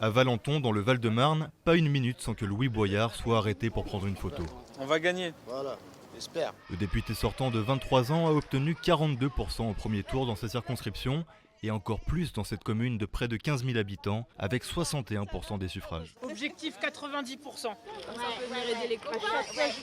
À Valenton, dans le Val-de-Marne, pas une minute sans que Louis Boyard soit arrêté pour prendre une photo. On va gagner. Voilà, j'espère. Le député sortant de 23 ans a obtenu 42% au premier tour dans sa circonscription et encore plus dans cette commune de près de 15 000 habitants avec 61% des suffrages. Objectif 90%.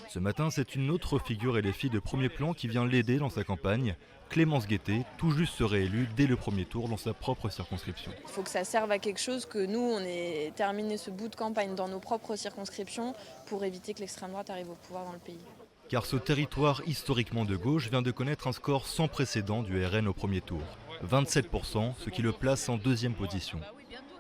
Ce matin, c'est une autre figure LFI de premier plan qui vient l'aider dans sa campagne. Clémence Guettet, tout juste se réélue dès le premier tour dans sa propre circonscription. Il faut que ça serve à quelque chose, que nous, on ait terminé ce bout de campagne dans nos propres circonscriptions pour éviter que l'extrême droite arrive au pouvoir dans le pays. Car ce territoire historiquement de gauche vient de connaître un score sans précédent du RN au premier tour. 27%, ce qui le place en deuxième position.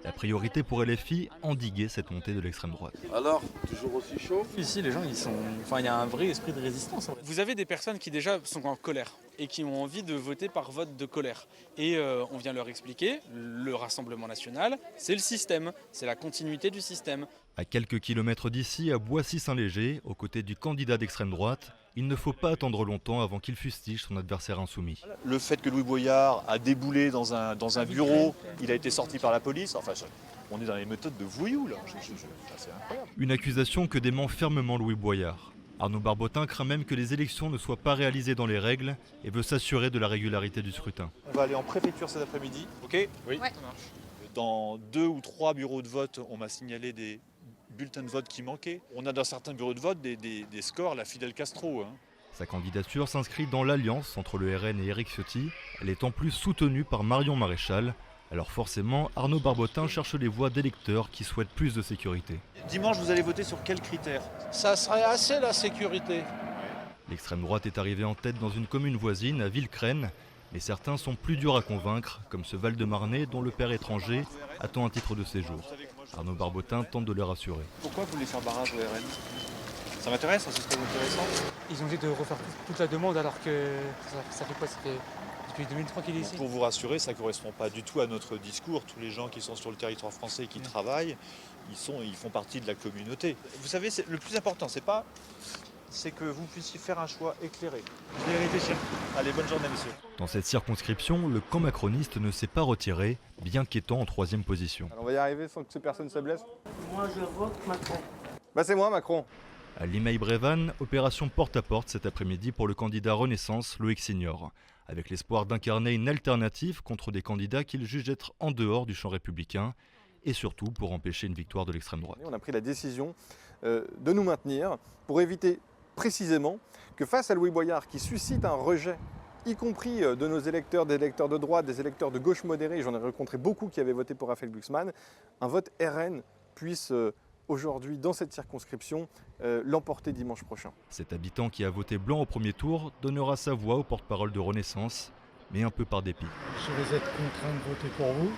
La priorité pour LFI, endiguer cette montée de l'extrême droite. Alors, toujours aussi chaud? Ici, les gens, il y a un vrai esprit de résistance. Vous avez des personnes qui déjà sont en colère et qui ont envie de voter par vote de colère. Et on vient leur expliquer, le Rassemblement national, c'est le système, c'est la continuité du système. À quelques kilomètres d'ici, à Boissy-Saint-Léger, aux côtés du candidat d'extrême droite, il ne faut pas attendre longtemps avant qu'il fustige son adversaire insoumis. Le fait que Louis Boyard a déboulé dans un bureau, il a été sorti par la police, enfin on est dans les méthodes de voyous là, c'est incroyable. Une accusation que dément fermement Louis Boyard. Arnaud Barbotin craint même que les élections ne soient pas réalisées dans les règles et veut s'assurer de la régularité du scrutin. On va aller en préfecture cet après-midi, ok? Oui. Ouais. Dans 2 ou 3 bureaux de vote, on m'a signalé des bulletins de vote qui manquaient. On a dans certains bureaux de vote des scores, la Fidel Castro. Sa candidature s'inscrit dans l'alliance entre le RN et Éric Ciotti. Elle est en plus soutenue par Marion Maréchal. Alors forcément, Arnaud Barbotin cherche les voix d'électeurs qui souhaitent plus de sécurité. Dimanche, vous allez voter sur quels critères? Ça serait assez la sécurité. L'extrême droite est arrivée en tête dans une commune voisine, à Villecrène. Mais certains sont plus durs à convaincre, comme ce Val-de-Marnais dont le père étranger attend un titre de séjour. Arnaud Barbotin tente de le rassurer. Pourquoi vous voulez faire barrage au RN? Ça m'intéresse, ça serait intéressant. Ils ont dit de refaire toute la demande alors que ça fait quoi? Ça fait depuis 2003 qu'il est ici. Pour vous rassurer, ça ne correspond pas du tout à notre discours. Tous les gens qui sont sur le territoire français et qui travaillent, ils font partie de la communauté. Vous savez, le plus important, c'est que vous puissiez faire un choix éclairé. Je vais réfléchir. Allez, bonne journée, monsieur. Dans cette circonscription, le camp macroniste ne s'est pas retiré, bien qu'étant en troisième position. Alors on va y arriver sans que personne se blesse? Moi, je vote Macron. Bah c'est moi, Macron. À Limeil-Brévannes, opération porte-à-porte cet après-midi pour le candidat Renaissance, Loïc Signor, avec l'espoir d'incarner une alternative contre des candidats qu'il juge être en dehors du champ républicain, et surtout pour empêcher une victoire de l'extrême droite. On a pris la décision de nous maintenir pour éviter précisément que face à Louis Boyard qui suscite un rejet, y compris de nos électeurs, des électeurs de droite, des électeurs de gauche modérée, j'en ai rencontré beaucoup qui avaient voté pour Raphaël Glucksmann, un vote RN puisse aujourd'hui dans cette circonscription l'emporter dimanche prochain. Cet habitant qui a voté blanc au premier tour donnera sa voix au porte-parole de Renaissance, mais un peu par dépit. Je vais être contraint de voter pour vous.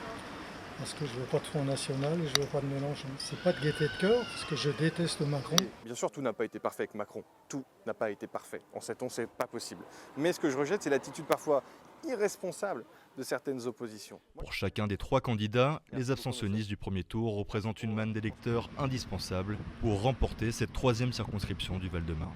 Parce que je ne veux pas de Front National et je ne veux pas de mélange. C'est pas de gaieté de cœur, parce que je déteste Macron. Et bien sûr, tout n'a pas été parfait avec Macron. Tout n'a pas été parfait. En 7 ans, c'est pas possible. Mais ce que je rejette, c'est l'attitude parfois irresponsable de certaines oppositions. Pour chacun des 3 candidats, les abstentionnistes du premier tour représentent une manne d'électeurs indispensable pour remporter cette 3e circonscription du Val-de-Marne.